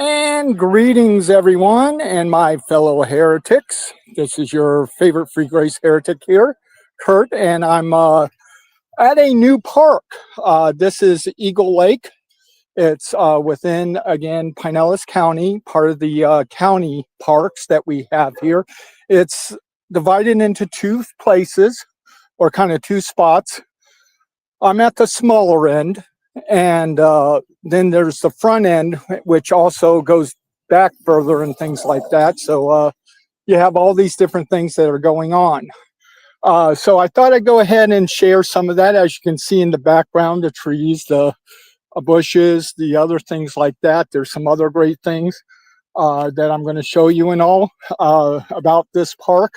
And greetings, everyone, and my fellow heretics. This is your favorite free grace heretic here, Kurt, and I'm at a new park. This is Eagle Lake. It's within, again, Pinellas County, part of the county parks that we have here. It's divided into two places, or kind of two spots. I'm at the smaller end, and then there's the front end, which also goes back further and things like that. So you have all these different things that are going on. So I thought I'd go ahead and share some of that. As you can see in the background, the trees, the bushes, the other things like that. There's some other great things that I'm going to show you and all about this park.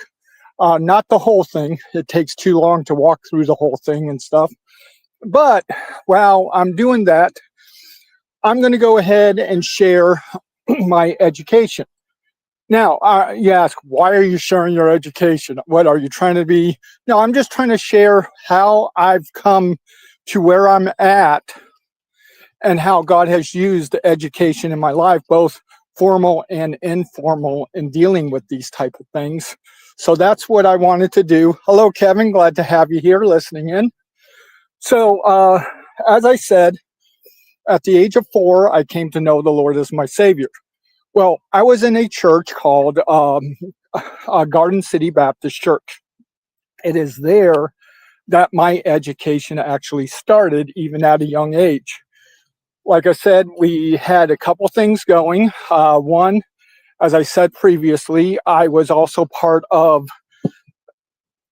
Not the whole thing. It takes too long to walk through the whole thing and stuff. But while I'm doing that, I'm going to go ahead and share my education. Now, you ask, why are you sharing your education? What are you trying to be? No, I'm just trying to share how I've come to where I'm at and how God has used education in my life, both formal and informal, in dealing with these type of things. So that's what I wanted to do. Hello, Kevin. Glad to have you here listening in. So, as I said, at the age of 4, I came to know the Lord as my Savior. Well, I was in a church called Garden City Baptist Church. It is there that my education actually started, even at a young age. Like I said, we had a couple things going. One, as I said previously, I was also part of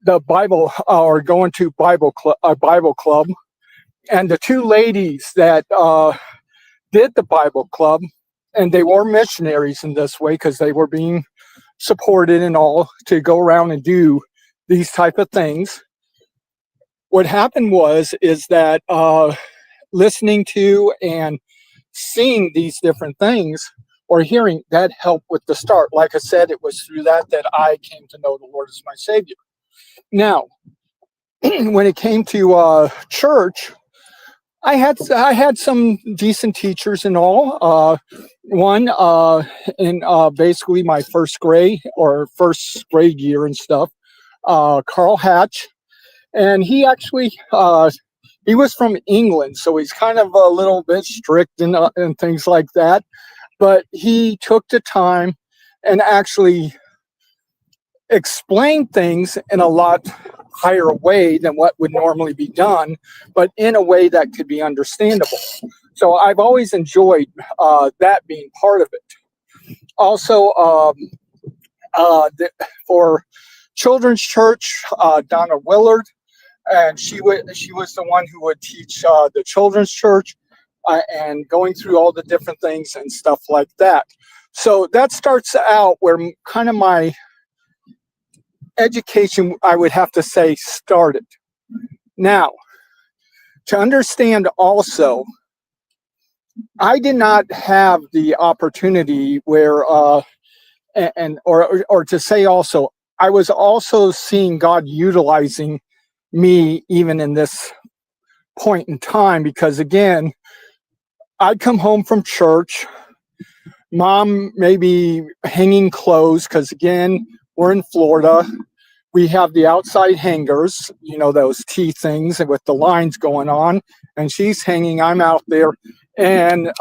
the Bible, or going to a Bible club, and the two ladies that did the Bible club, and they were missionaries in this way because they were being supported and all to go around and do these type of things. What happened is that listening to and seeing these different things, or hearing, that helped with the start. Like I said, it was through that I came to know the Lord as my Savior. Now, when it came to church, I had some decent teachers and all. One in basically my first grade year and stuff, Carl Hatch, and he actually he was from England, so he's kind of a little bit strict and things like that. But he took the time and actually explained things in a lot higher way than what would normally be done, but in a way that could be understandable. So I've always enjoyed that being part of it. Also, for children's church, Donna Willard, and she was the one who would teach the children's church and going through all the different things and stuff like that. So that starts out where kind of my education, I would have to say, started. Now, to understand also, I did not have the opportunity where, or to say also, I was also seeing God utilizing me even in this point in time, because again, I'd come home from church, mom maybe hanging clothes, because again, we're in Florida. We have the outside hangers, those T things with the lines going on, and she's hanging, I'm out there, and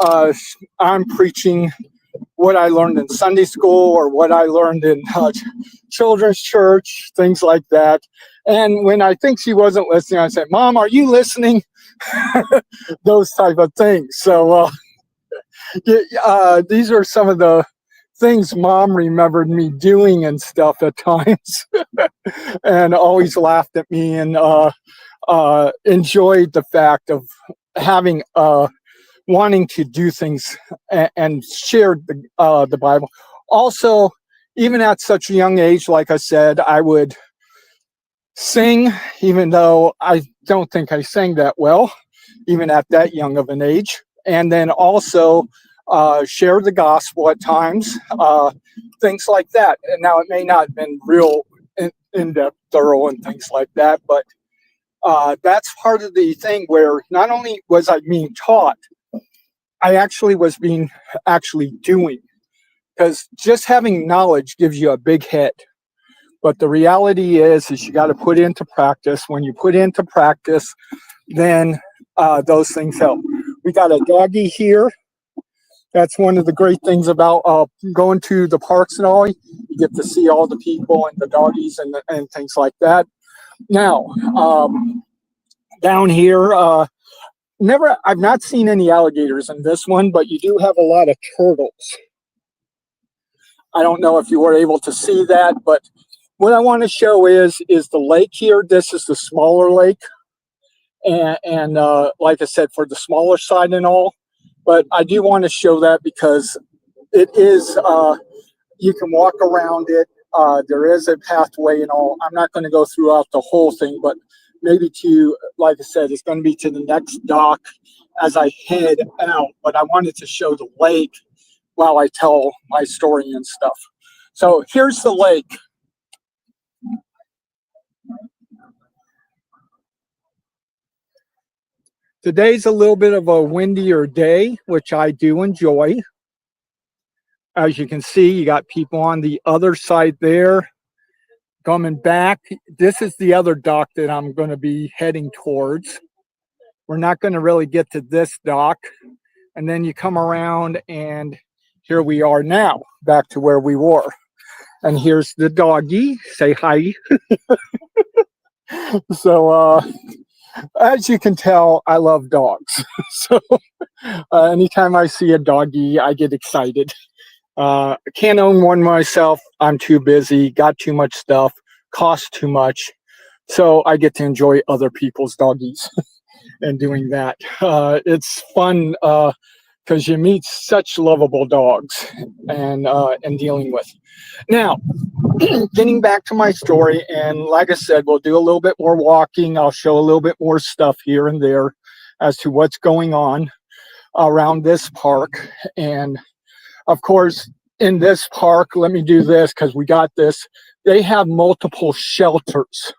I'm preaching what I learned in Sunday school or what I learned in children's church, things like that. And when I think she wasn't listening, I said, Mom, are you listening? Those type of things. So these are some of the things Mom remembered me doing and stuff at times, and always laughed at me and enjoyed the fact of having wanting to do things and share the Bible. Also, even at such a young age, like I said, I would sing, even though I don't think I sang that well, even at that young of an age. And then also share the gospel at times, things like that. And now it may not have been real in-depth, thorough, and things like that, but that's part of the thing where not only was I being taught, I actually was actually doing, because just having knowledge gives you a big head. But the reality is you got to put into practice. When you put into practice, then those things help. We got a doggy here. That's one of the great things about going to the parks and all. You get to see all the people and the doggies and things like that. Now, down here, I've not seen any alligators in this one, but you do have a lot of turtles. I don't know if you were able to see that, but what I want to show is the lake here. This is the smaller lake. And like I said, for the smaller side and all. But I do want to show that because it is, you can walk around it. There is a pathway and all. I'm not going to go throughout the whole thing, but maybe like I said, it's going to be to the next dock as I head out. But I wanted to show the lake while I tell my story and stuff. So here's the lake. Today's a little bit of a windier day, which I do enjoy. As you can see, you got people on the other side there coming back. This is the other dock that I'm going to be heading towards. We're not going to really get to this dock. And then you come around and here we are now, back to where we were. And here's the doggy. Say hi. So, as you can tell, I love dogs. So anytime I see a doggy, I get excited. I can't own one myself. I'm too busy, got too much stuff, costs too much. So I get to enjoy other people's doggies and doing that. It's fun because you meet such lovable dogs and dealing with. Now, getting back to my story, and like I said, we'll do a little bit more walking. I'll show a little bit more stuff here and there as to what's going on around this park. And of course, in this park, let me do this because we got this. They have multiple shelters.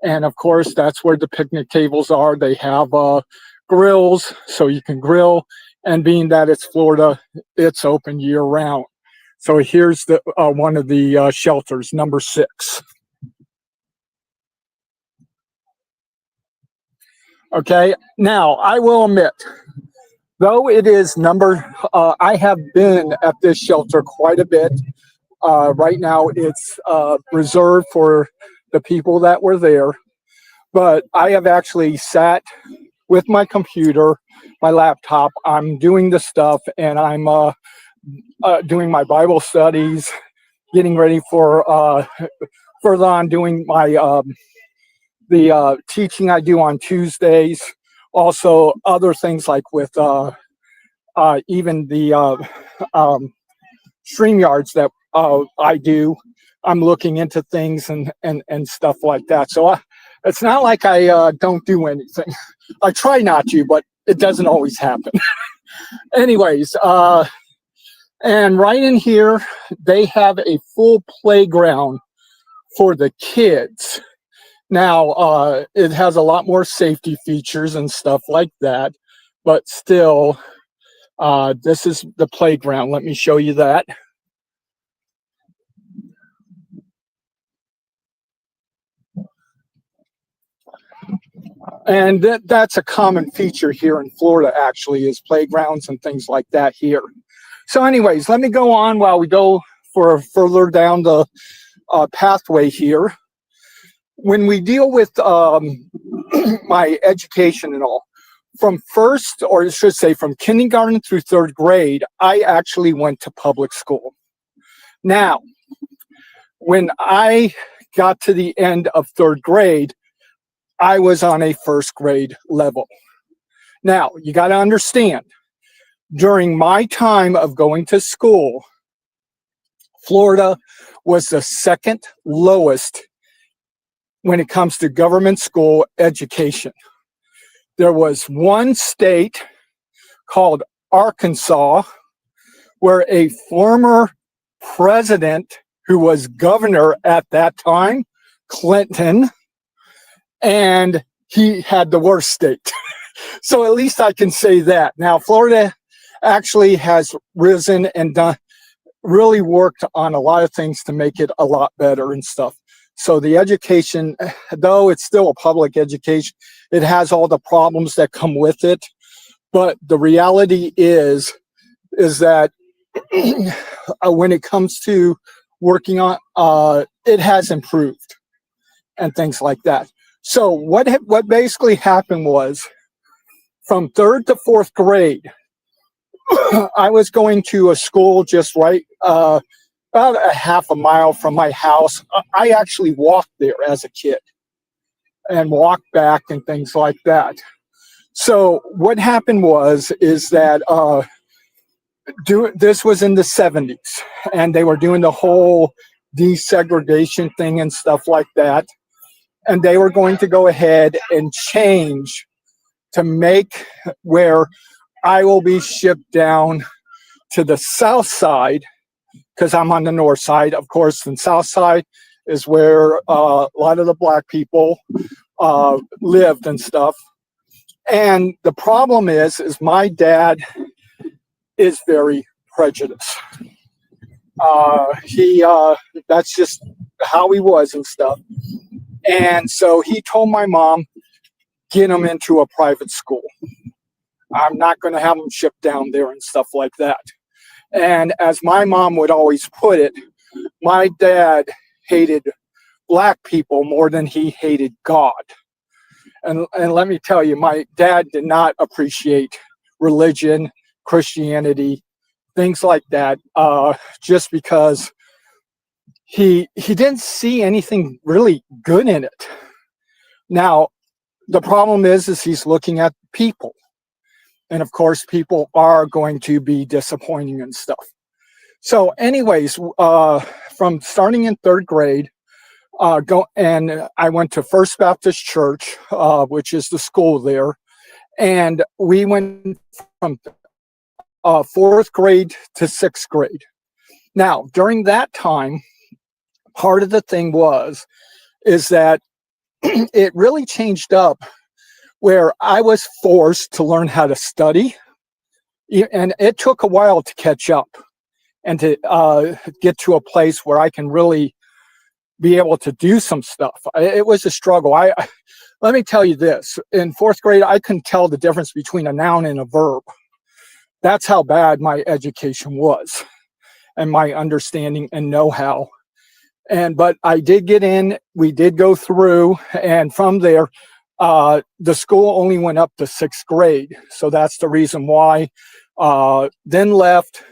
And of course, that's where the picnic tables are. They have grills, so you can grill. And being that it's Florida, it's open year round. So here's the one of the shelters, number 6. Okay, now I will admit, though it is I have been at this shelter quite a bit. Right now it's reserved for the people that were there. But I have actually sat with my computer, my laptop. I'm doing the stuff, and I'm doing my Bible studies, getting ready for further on doing my the teaching I do on Tuesdays. Also, other things like with even the StreamYards that I do. I'm looking into things and stuff like that. So it's not like I don't do anything. I try not to, but it doesn't always happen. Anyways, and right in here, they have a full playground for the kids. Now, it has a lot more safety features and stuff like that, but still, this is the playground. Let me show you that. And that's a common feature here in Florida, actually, is playgrounds and things like that here. So anyways, let me go on while we go for further down the pathway here. When we deal with my education and all, from first, or I should say from kindergarten through 3rd grade, I actually went to public school. Now, when I got to the end of 3rd grade, I was on a 1st grade level. Now, you got to understand, during my time of going to school, Florida was the 2nd lowest when it comes to government school education. There was one state called Arkansas where a former president who was governor at that time, Clinton, and he had the worst state. So at least I can say that. Now, Florida actually has risen and done really worked on a lot of things to make it a lot better and stuff. So the education, though it's still a public education, it has all the problems that come with it. But the reality is that when it comes to working on, it has improved and things like that. So what basically happened was, from 3rd to 4th grade, I was going to a school just right about a half a mile from my house. I actually walked there as a kid and walked back and things like that. So what happened is that this was in the 70s, and they were doing the whole desegregation thing and stuff like that. And they were going to go ahead and change to make where I will be shipped down to the south side, because I'm on the north side. Of course, the south side is where a lot of the black people lived and stuff. And the problem is my dad is very prejudiced. That's just how he was and stuff. And so he told my mom, get him into a private school. I'm not going to have him shipped down there and stuff like that. And as my mom would always put it, my dad hated black people more than he hated God. And let me tell you, my dad did not appreciate religion, Christianity, things like that, just because he didn't see anything really good in it. Now, the problem is he's looking at people. And of course, people are going to be disappointing and stuff. So anyways, from starting in 3rd grade, I went to First Baptist Church, which is the school there. And we went from 4th grade to 6th grade. Now, during that time, part of the thing is that it really changed up, where I was forced to learn how to study. And it took a while to catch up and to get to a place where I can really be able to do some stuff. It was a struggle. Let me tell you this. In 4th grade, I couldn't tell the difference between a noun and a verb. That's how bad my education was, and my understanding and know-how. But I did get in, we did go through, and from there, the school only went up to 6th grade. So that's the reason why. Then left.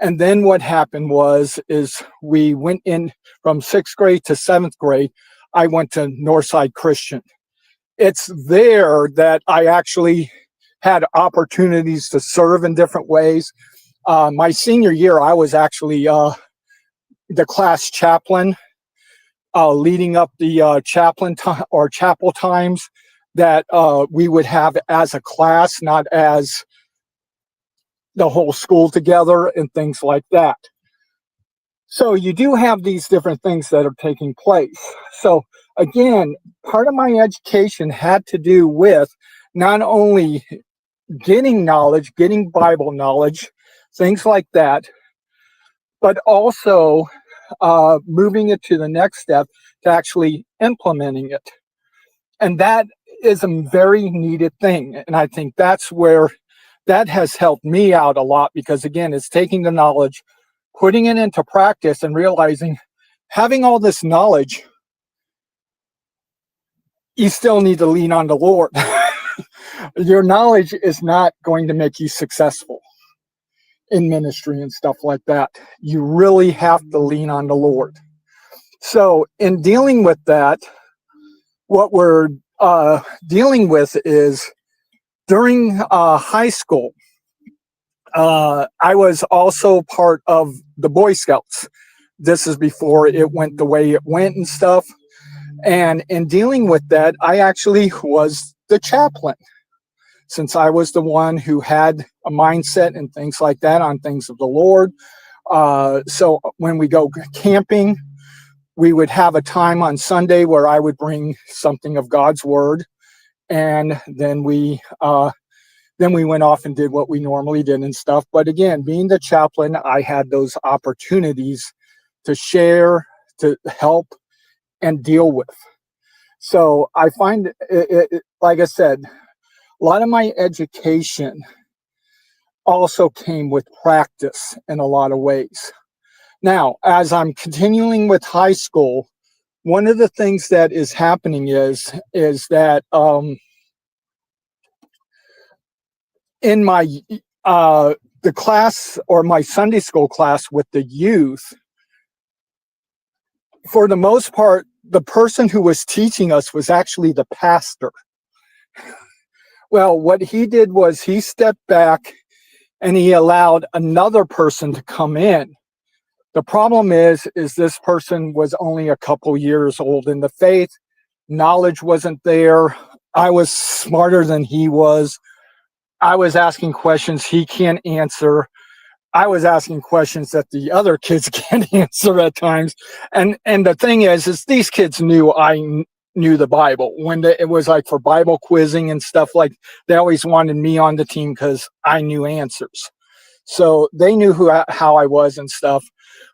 And then what happened is we went in from 6th grade to 7th grade. I went to Northside Christian. It's there that I actually had opportunities to serve in different ways. My senior year, I was actually the class chaplain, leading up the chapel times that we would have as a class, not as the whole school together and things like that. So you do have these different things that are taking place. So again, part of my education had to do with not only getting knowledge, getting Bible knowledge, things like that, but also moving it to the next step to actually implementing it. And that is a very needed thing. And I think that's where that has helped me out a lot, because again, it's taking the knowledge, putting it into practice, and realizing having all this knowledge, you still need to lean on the Lord. Your knowledge is not going to make you successful in ministry and stuff like that. You really have to lean on the Lord. So in dealing with that, what we're dealing with is during high school, I was also part of the Boy Scouts. This is before it went the way it went and stuff. And in dealing with that, I actually was the chaplain, since I was the one who had a mindset and things like that on things of the Lord. So when we go camping, we would have a time on Sunday where I would bring something of God's word. And then then we went off and did what we normally did and stuff. But again, being the chaplain, I had those opportunities to share, to help, and deal with. So I find, like I said, a lot of my education also came with practice in a lot of ways. Now, as I'm continuing with high school, one of the things that is happening is that in my the class, or my Sunday school class with the youth, for the most part, the person who was teaching us was actually the pastor. Well, what he did was he stepped back and he allowed another person to come in. The problem is this person was only a couple years old in the faith. Knowledge wasn't there. I was smarter than he was. I was asking questions he can't answer. I was asking questions that the other kids can't answer at times. And the thing is these kids knew I knew the Bible. When it was like for Bible quizzing and stuff, like they always wanted me on the team because I knew answers. So they knew how I was and stuff.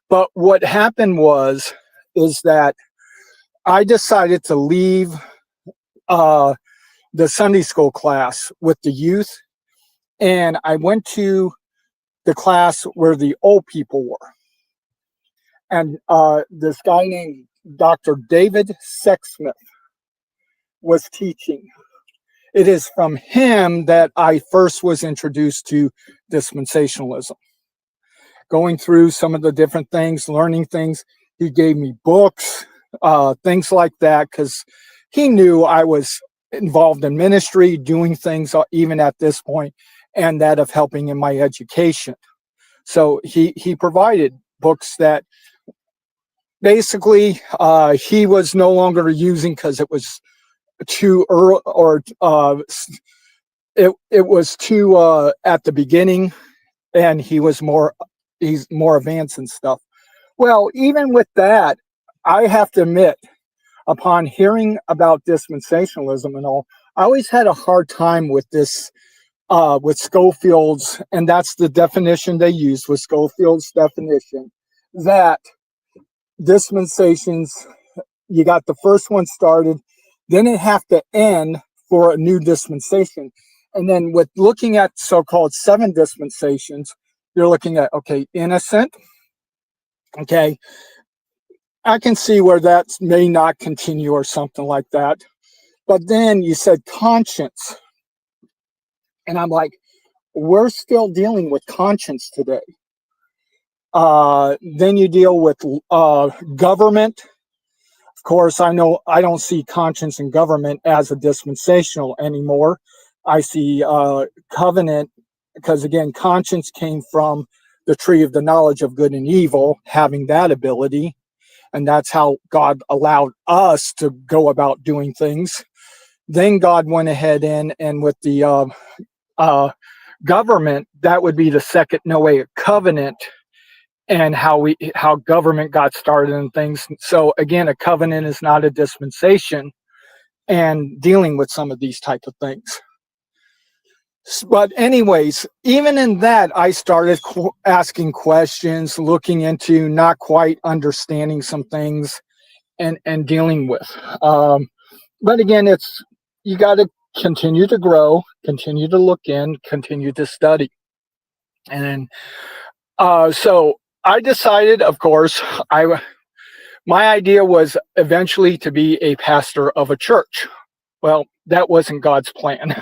But what happened is that I decided to leave the Sunday school class with the youth, and I went to the class where the old people were. And this guy named Dr. David Sexsmith was teaching. It is from him that I first was introduced to dispensationalism. Going through some of the different things, learning things. He gave me books, things like that, because he knew I was involved in ministry, doing things even at this point, and that of helping in my education. So he provided books that basically he was no longer using because it was too early, or it was too at the beginning, and he's more advanced and stuff. Well, even with that, I have to admit, upon hearing about dispensationalism and all, I always had a hard time with this, with Schofield's, and that's the definition they used, with Schofield's definition, that dispensations, you got the first one started, then it have to end for a new dispensation. And then with looking at so-called 7 dispensations, you're looking at, okay, innocent. Okay, I can see where that may not continue or something like that. But then you said conscience. And I'm like, we're still dealing with conscience today. Then you deal with government. Of course, I know I don't see conscience and government as a dispensational anymore. I see covenant, because again, conscience came from the tree of the knowledge of good and evil, having that ability. And that's how God allowed us to go about doing things. Then God went ahead and with the government, that would be the second Noahic covenant, and how government got started and things. So again, a covenant is not a dispensation, and dealing with some of these type of things. But anyways, even in that, I started asking questions, looking into, not quite understanding some things, and dealing with. But again, you got to continue to grow, continue to look in, continue to study. And so I decided, of course, my idea was eventually to be a pastor of a church. Well, that wasn't God's plan.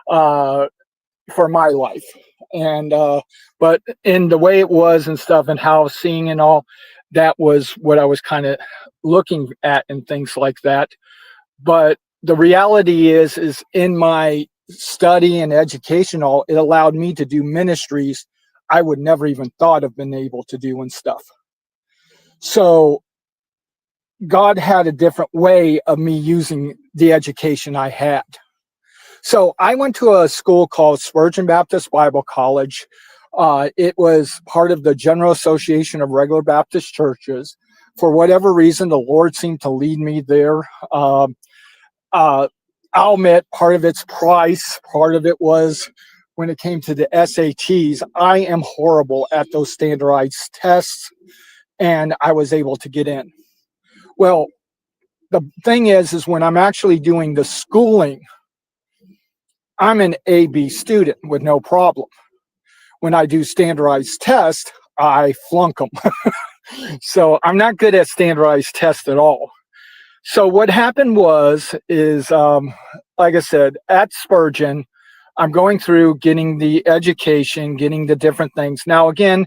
For my life, and but in the way it was and stuff, and how seeing and all, that was what I was kind of looking at and things like that. But the reality is in my study and education, all, it allowed me to do ministries I would never even thought of been able to do and stuff. So God had a different way of me using the education I had. So I went to a school called Spurgeon Baptist Bible College. It was part of the General Association of Regular Baptist Churches. For whatever reason, the Lord seemed to lead me there. I I'll admit part of it's price, part of it was when it came to the SATs. I am horrible at those standardized tests, and I was able to get in. Well, the thing is when I'm actually doing the schooling, I'm an A-B student with no problem. When I do standardized tests, I flunk them. So I'm not good at standardized tests at all. So what happened is like I said, at Spurgeon, I'm going through getting the education, getting the different things. Now, again,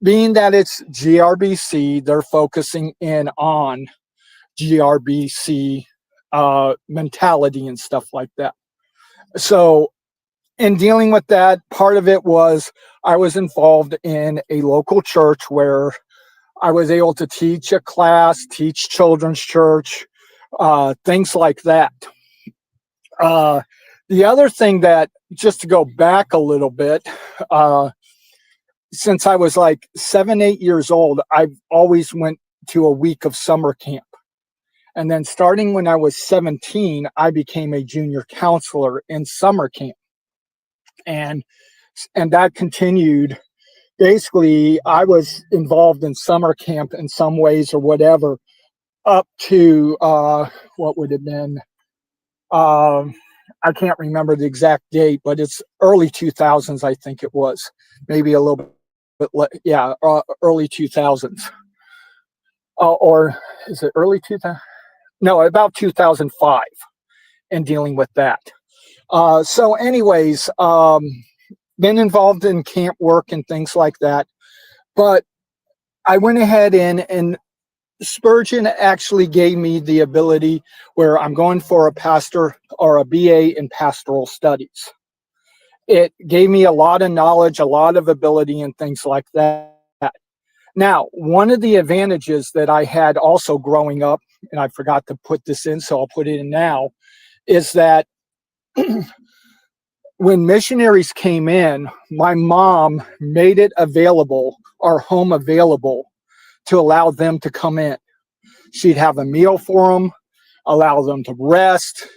being that it's GRBC, they're focusing in on GRBC mentality and stuff like that. So in dealing with that, part of it was I was involved in a local church where I was able to teach a class, teach children's church, things like that. The other thing that, just to go back a little bit, since I was like 7, 8 years old, I've always went to a week of summer camp. And then starting when I was 17, I became a junior counselor in summer camp. And that continued. Basically, I was involved in summer camp in some ways or whatever, up to what would have been, I can't remember the exact date, but it's early 2000s, I think it was. Maybe a little bit, yeah, early 2000s. Or is it early 2000? No, about 2005, and dealing with that. So anyways, been involved in camp work and things like that. But I went ahead and Spurgeon actually gave me the ability where I'm going for a pastor or a BA in pastoral studies. It gave me a lot of knowledge, a lot of ability and things like that. Now, one of the advantages that I had also growing up, and I forgot to put this in, so I'll put it in now, is that when missionaries came in, my mom made it available, our home available, to allow them to come in. She'd have a meal for them, allow them to rest.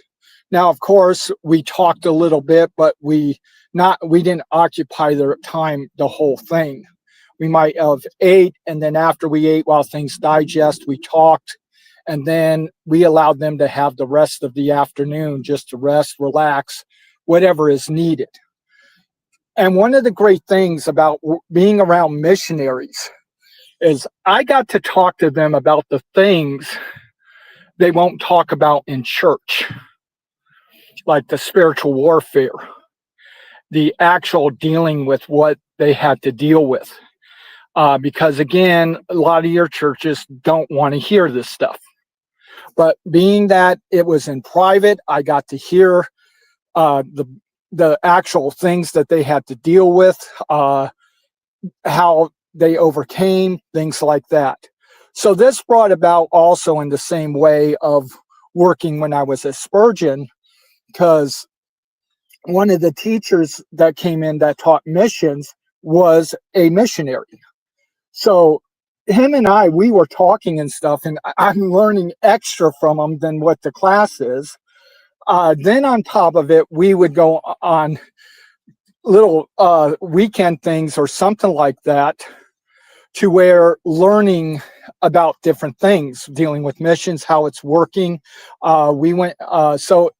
Now, of course, we talked a little bit, but we didn't occupy their time the whole thing. We might have ate, and then after we ate, while things digest, we talked, and then we allowed them to have the rest of the afternoon just to rest, relax, whatever is needed. And one of the great things about being around missionaries is I got to talk to them about the things they won't talk about in church, like the spiritual warfare, the actual dealing with what they had to deal with. Because again, a lot of your churches don't want to hear this stuff. But being that it was in private, I got to hear the actual things that they had to deal with, how they overcame, things like that. So this brought about also in the same way of working when I was at Spurgeon, because one of the teachers that came in that taught missions was a missionary. So him and we were talking and stuff, and I'm learning extra from him than what the class is. Then on top of it, we would go on little weekend things or something like that, to where learning about different things, dealing with missions, how it's working. We went, so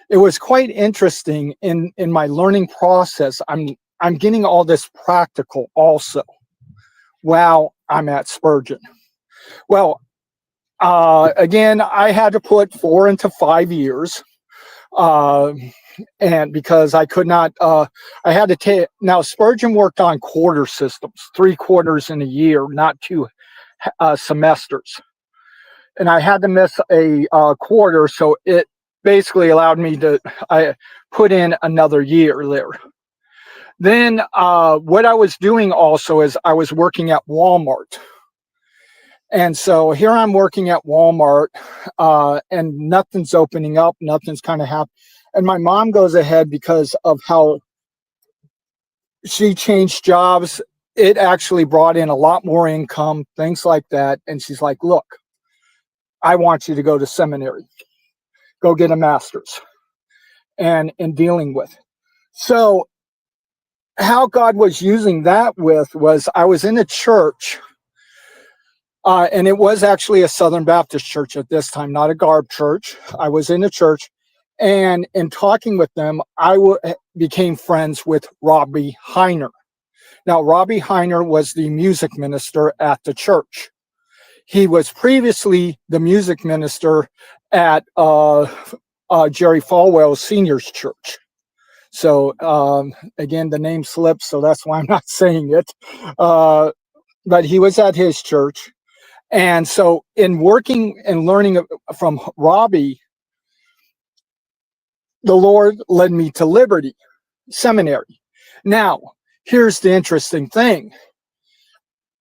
it was quite interesting in my learning process. I'm getting all this practical also while I'm at Spurgeon. Well, again, I had to put 4 into 5 years. And because I could not, I had to take, now Spurgeon worked on quarter systems, 3 quarters in a year, not 2 semesters. And I had to miss a quarter, so it basically allowed me to, I put in another year there. Then what I was doing also is I was working at Walmart. And so here I'm working at Walmart, and nothing's opening up, nothing's kind of happening. And my mom goes ahead, because of how she changed jobs, it actually brought in a lot more income, things like that. And she's like, look, I want you to go to seminary. go get a master's and dealing with. So how God was using that was I was in a church, and it was actually a Southern Baptist church at this time, not a garb church. I was in a church, and in talking with them, I became friends with Robbie Heiner. Now, Robbie Heiner was the music minister at the church. He was previously the music minister at Jerry Falwell's Seniors Church. So again, the name slips, so that's why I'm not saying it. But he was at his church. And so in working and learning from Robbie, the Lord led me to Liberty Seminary. Now, here's the interesting thing.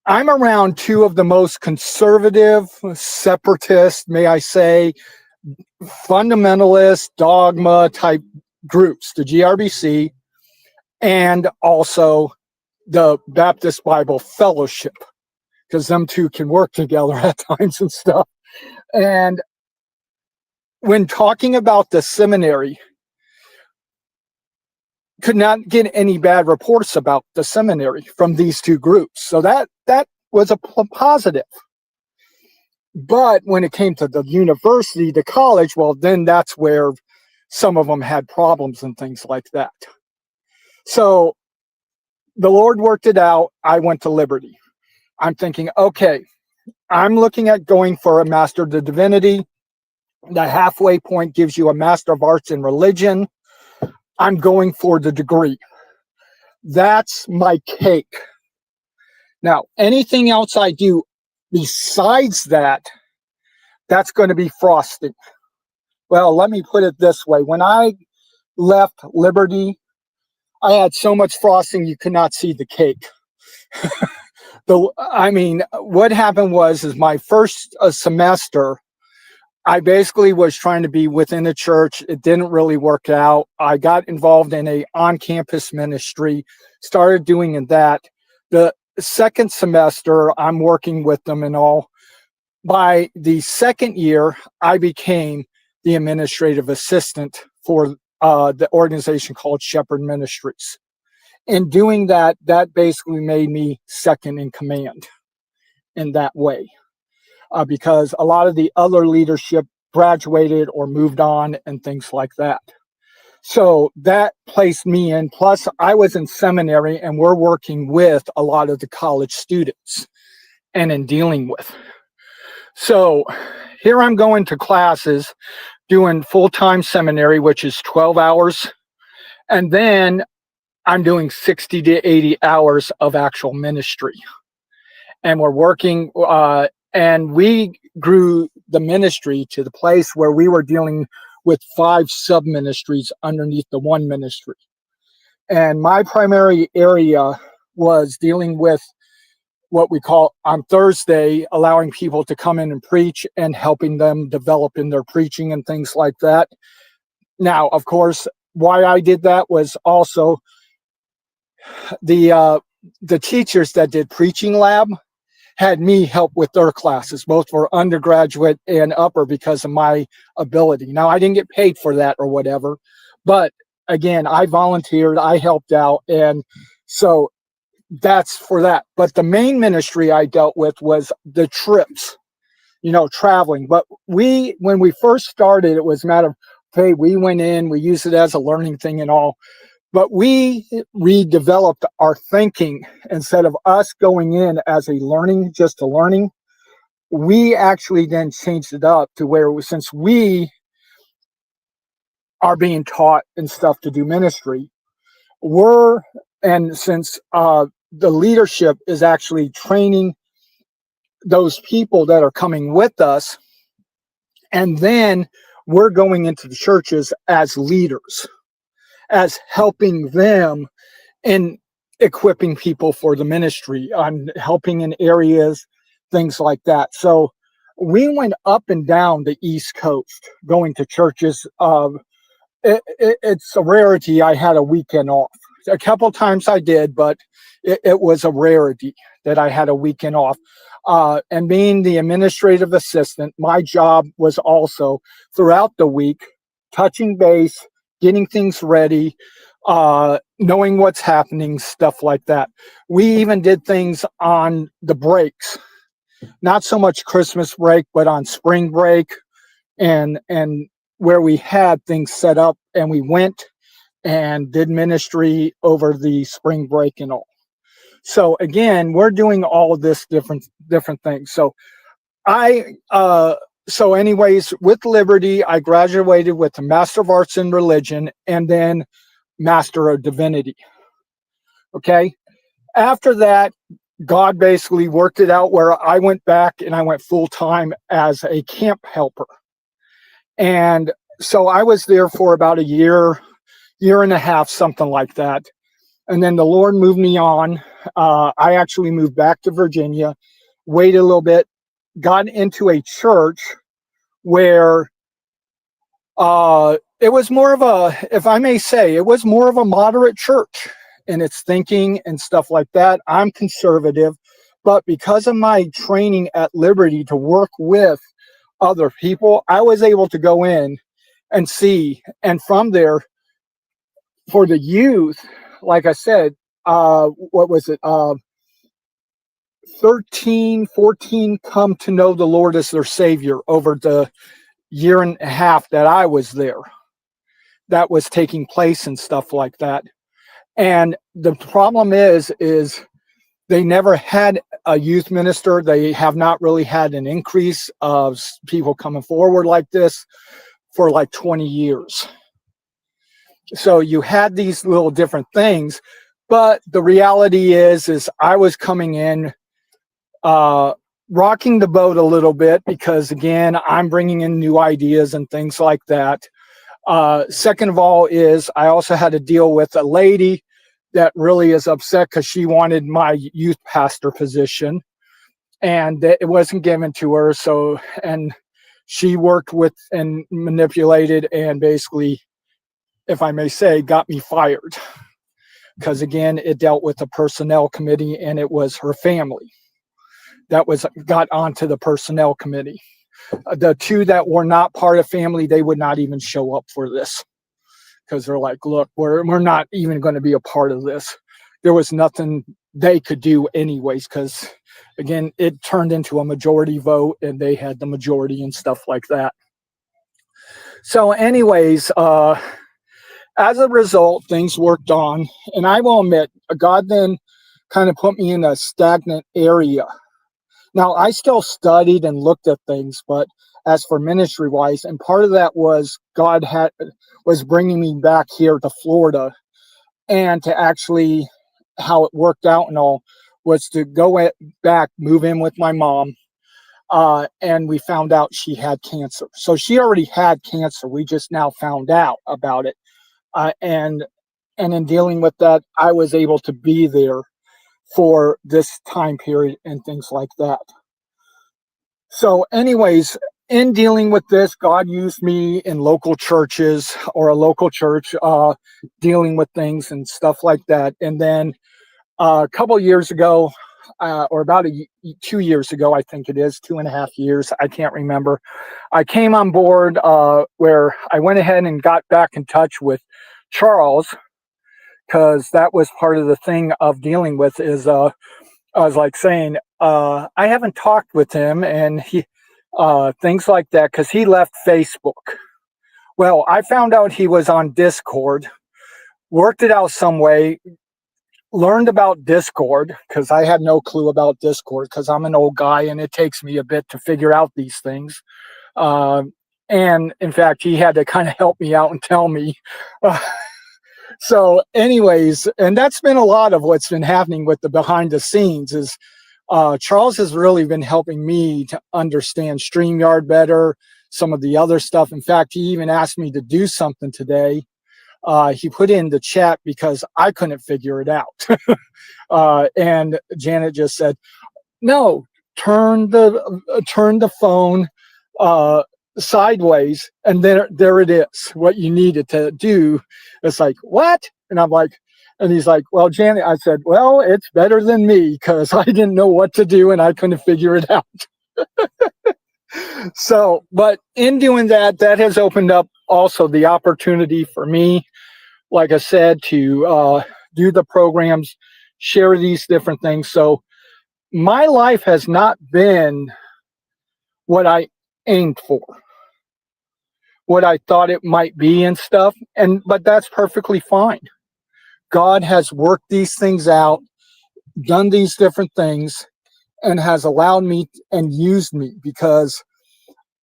I'm around two of the most conservative, separatist, may I say, fundamentalist, dogma type groups, the GRBC, and also the Baptist Bible Fellowship, because them two can work together at times and stuff. And when talking about the seminary, could not get any bad reports about the seminary from these two groups. So that was a positive. But when it came to the university, the college, well, then that's where some of them had problems and things like that. So the Lord worked it out. I went to Liberty. I'm thinking, okay, I'm looking at going for a Master of Divinity. The halfway point gives you a Master of Arts in Religion. I'm going for the degree. That's my cake. Now, anything else I do besides that, that's going to be frosting. Well, let me put it this way. When I left Liberty, I had so much frosting you could not see the cake. What happened is my first semester, I basically was trying to be within the church. It didn't really work out. I got involved in a on-campus ministry, started doing that. The second semester, I'm working with them and all. By the second year, I became the administrative assistant for the organization called Shepherd Ministries. In doing that, that basically made me second in command in that way, because a lot of the other leadership graduated or moved on and things like that. So that placed me in. Plus, I was in seminary and we're working with a lot of the college students and in dealing with. So here I'm going to classes, doing full-time seminary, which is 12 hours. And then I'm doing 60 to 80 hours of actual ministry. And we're working, and we grew the ministry to the place where we were dealing with 5 sub-ministries underneath the one ministry. And my primary area was dealing with what we call on Thursday, allowing people to come in and preach and helping them develop in their preaching and things like that. Now, of course, why I did that was also the teachers that did preaching lab had me help with their classes, both for undergraduate and upper, because of my ability. Now, I didn't get paid for that or whatever, but again, I volunteered, I helped out, and so that's for that. But the main ministry I dealt with was the trips, traveling. But when we first started, it was a matter of, okay, we went in, we used it as a learning thing and all, but we redeveloped our thinking. Instead of us going in as a learning, just a learning, we actually then changed it up to where since we are being taught and stuff to do ministry, and since the leadership is actually training those people that are coming with us, and then we're going into the churches as leaders, as helping them in equipping people for the ministry, on helping in areas, things like that. So we went up and down the East Coast going to churches. It's a rarity I had a weekend off. a couple times I did, but it was a rarity that I had a weekend off. And being the administrative assistant, my job was also throughout the week, touching base, getting things ready, knowing what's happening, stuff like that. We even did things on the breaks, not so much Christmas break, but on spring break, and where we had things set up, and we went and did ministry over the spring break and all. So again, we're doing all of this different things. So so anyways, with Liberty, I graduated with a Master of Arts in Religion and then Master of Divinity. Okay. After that, God basically worked it out where I went back and I went full time as a camp helper. And so I was there for about a year and a half, something like that. And then the Lord moved me on. I actually moved back to Virginia, waited a little bit, got into a church where it was more of a, if I may say, it was more of a moderate church in its thinking and stuff like that. I'm conservative, but because of my training at Liberty to work with other people, I was able to go in and see. And from there, for the youth, like I said, what was it? 13, 14 come to know the Lord as their Savior over the year and a half that I was there. That was taking place and stuff like that. And the problem is they never had a youth minister. They have not really had an increase of people coming forward like this for like 20 years. So you had these little different things, but the reality is I was coming in, rocking the boat a little bit because, again, I'm bringing in new ideas and things like that. Second of all is I also had to deal with a lady that really is upset because she wanted my youth pastor position and it wasn't given to her. So, and she worked with and manipulated and basically, if I may say, got me fired. Because again, it dealt with the personnel committee and it was her family that got onto the personnel committee. The two that were not part of family, they would not even show up for this because they're like, look, we're not even going to be a part of this. There was nothing they could do anyways, because again, it turned into a majority vote and they had the majority and stuff like that. So anyways, as a result, things worked on, and I will admit, God then kind of put me in a stagnant area. Now, I still studied and looked at things, but as for ministry-wise, and part of that was God was bringing me back here to Florida, and to actually, how it worked out and all, was to go back, move in with my mom, and we found out she had cancer. So she already had cancer. We just now found out about it. And in dealing with that, I was able to be there for this time period and things like that. So anyways, in dealing with this, God used me in local churches or a local church, dealing with things and stuff like that. And then a couple of years ago, or about 2 years ago, I think it is, 2.5 years, I can't remember, I came on board where I went ahead and got back in touch with Charles, because that was part of the thing of dealing with is I was like saying, I haven't talked with him and he things like that, because he left Facebook. Well, I found out he was on Discord, worked it out some way, learned about Discord, because I had no clue about Discord because I'm an old guy and it takes me a bit to figure out these things. And in fact, he had to kind of help me out and tell me. So anyways, and that's been a lot of what's been happening with the behind the scenes is Charles has really been helping me to understand StreamYard better, some of the other stuff. In fact, he even asked me to do something today. He put in the chat because I couldn't figure it out. And Janet just said, no, turn the phone sideways, and there it is, what you needed to do. It's like, what? And I'm like, And he's like, well, Janet, I said, well, it's better than me because I didn't know what to do and I couldn't figure it out. So, but in doing that, that has opened up also the opportunity for me, like I said, to do the programs, share these different things. So my life has not been what I aimed for, what I thought it might be and stuff. But that's perfectly fine. God has worked these things out, done these different things, and has allowed me and used me because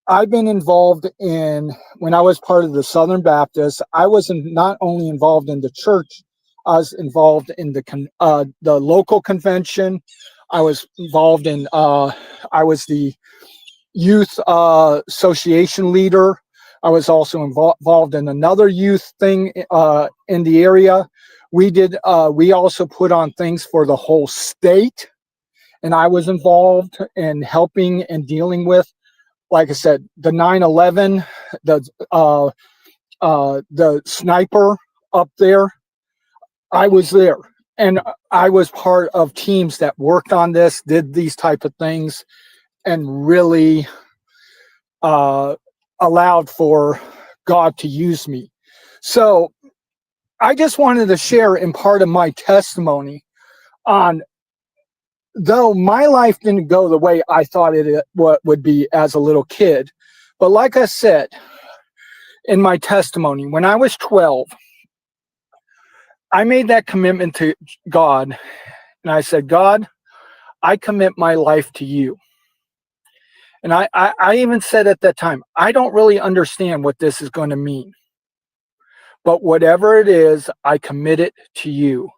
I've been involved in, when I was part of the Southern Baptist, I was not only involved in the church, I was involved in the local convention. I was involved in, I was the youth association leader. I was also involved in another youth thing in the area. We also put on things for the whole state, and I was involved in helping and dealing with, like I said, the 9/11, the sniper up there. I was there, and I was part of teams that worked on this, did these type of things, and really allowed for God to use me. So I just wanted to share in part of my testimony on, though my life didn't go the way I thought it would be as a little kid. But like I said in my testimony, when I was 12, I made that commitment to God. And I said, God, I commit my life to you. And I even said at that time, I don't really understand what this is going to mean. But whatever it is, I commit it to you.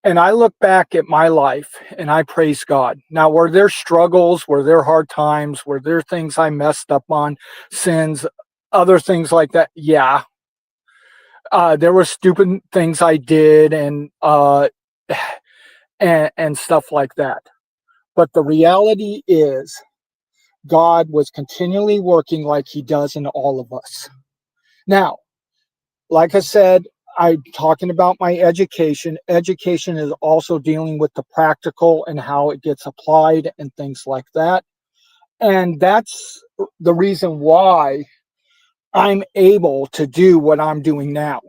And I look back at my life and I praise God. Now, were there struggles? Were there hard times? Were there things I messed up on, sins, other things like that? Yeah. There were stupid things I did and stuff like that. But the reality is God was continually working like he does in all of us. Now, like I said, I'm talking about my education. Education is also dealing with the practical and how it gets applied and things like that. And that's the reason why I'm able to do what I'm doing now.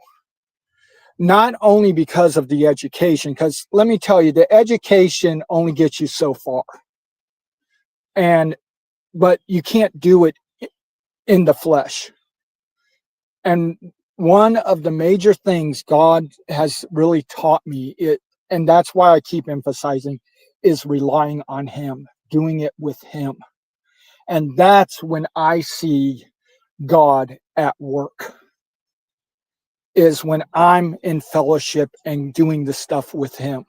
Not only because of the education, because let me tell you, the education only gets you so far. But you can't do it in the flesh. And one of the major things God has really taught me, and that's why I keep emphasizing, is relying on him, doing it with him. And that's when I see God at work, is when I'm in fellowship and doing the stuff with him.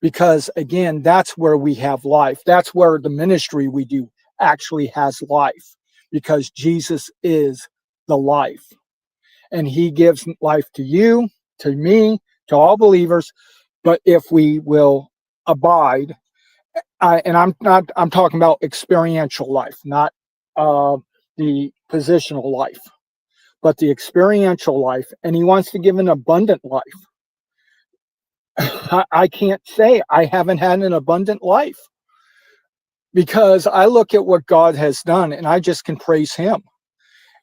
Because again, that's where we have life. That's where the ministry we do actually has life, because Jesus is the life. And he gives life to you, to me, to all believers. But if we will abide, and I'm talking about experiential life, not the positional life, but the experiential life. And he wants to give an abundant life. I can't say I haven't had an abundant life, because I look at what God has done and I just can praise him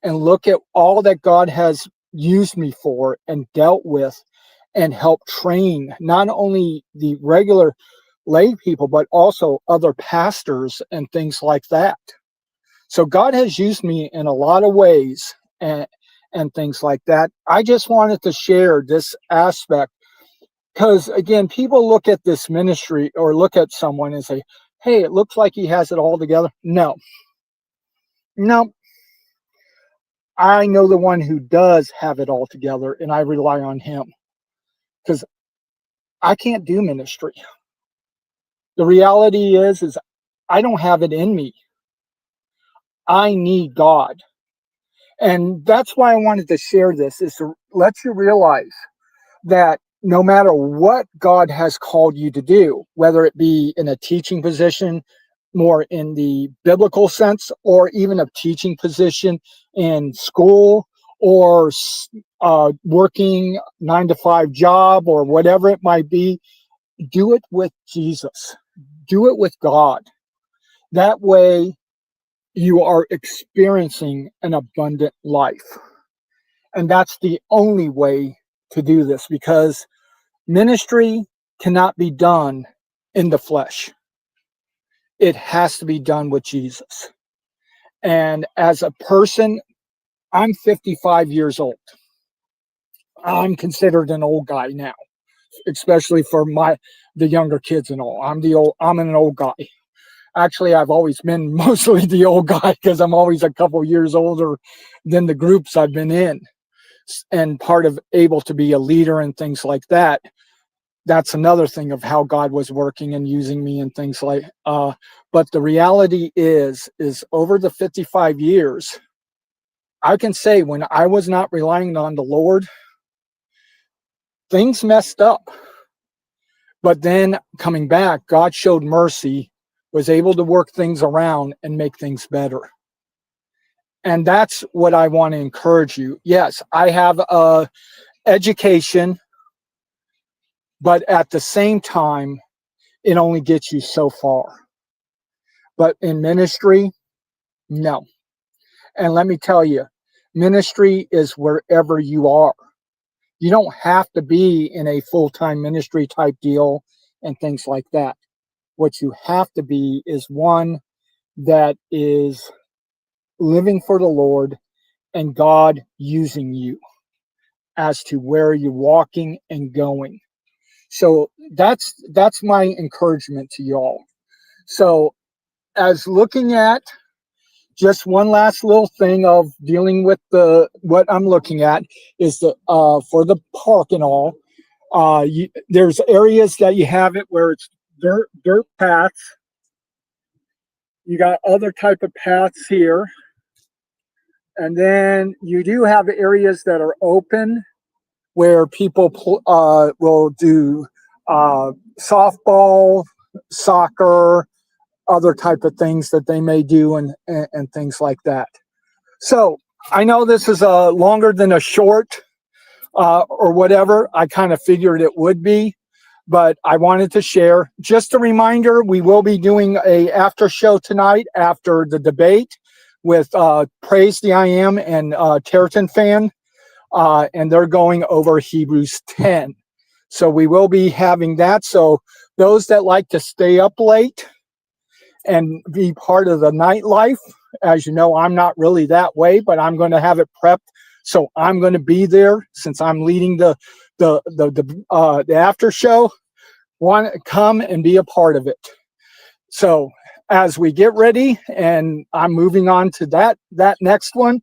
and look at all that God has used me for and dealt with and helped train not only the regular lay people, but also other pastors and things like that. So God has used me in a lot of ways and things like that. I just wanted to share this aspect because, again, people look at this ministry or look at someone and say, hey, it looks like he has it all together. No. I know the one who does have it all together, and I rely on him because I can't do ministry. The reality is I don't have it in me. I need God. And that's why I wanted to share this, is to let you realize that no matter what God has called you to do, whether it be in a teaching position, more in the biblical sense, or even a teaching position in school or working 9-to-5 job or whatever it might be, do it with Jesus. Do it with God. That way you are experiencing an abundant life. And that's the only way to do this, because ministry cannot be done in the flesh. It has to be done with Jesus. And as a person, I'm 55 years old. I'm considered an old guy now, especially for the younger kids and all. I'm an old guy. Actually, I've always been mostly the old guy, because I'm always a couple years older than the groups I've been in. And part of able to be a leader and things like that, that's another thing of how God was working and using me and things like, but the reality is over the 55 years, I can say when I was not relying on the Lord, things messed up. But then coming back, God showed mercy, was able to work things around and make things better. And that's what I want to encourage you. Yes, I have a education, but at the same time, it only gets you so far. But in ministry, no. And let me tell you, ministry is wherever you are. You don't have to be in a full-time ministry type deal and things like that. What you have to be is one that is living for the Lord and God using you as to where you're walking and going. So that's my encouragement to y'all. So as looking at just one last little thing of dealing with what I'm looking at is for the park and all, there's areas that you have it where it's dirt paths. You got other type of paths here. And then you do have areas that are open where people will do softball, soccer, other type of things that they may do and things like that. So I know this is longer than a short or whatever. I kind of figured it would be, but I wanted to share. Just a reminder, we will be doing a after show tonight after the debate with Praise the I Am and Territon Fan, and they're going over Hebrews 10. So we will be having that. So those that like to stay up late and be part of the nightlife, as you know, I'm not really that way, but I'm going to have it prepped. So I'm going to be there since I'm leading the after show. Want to come and be a part of it. So as we get ready, and I'm moving on to that next one.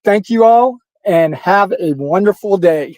Thank you all, and have a wonderful day.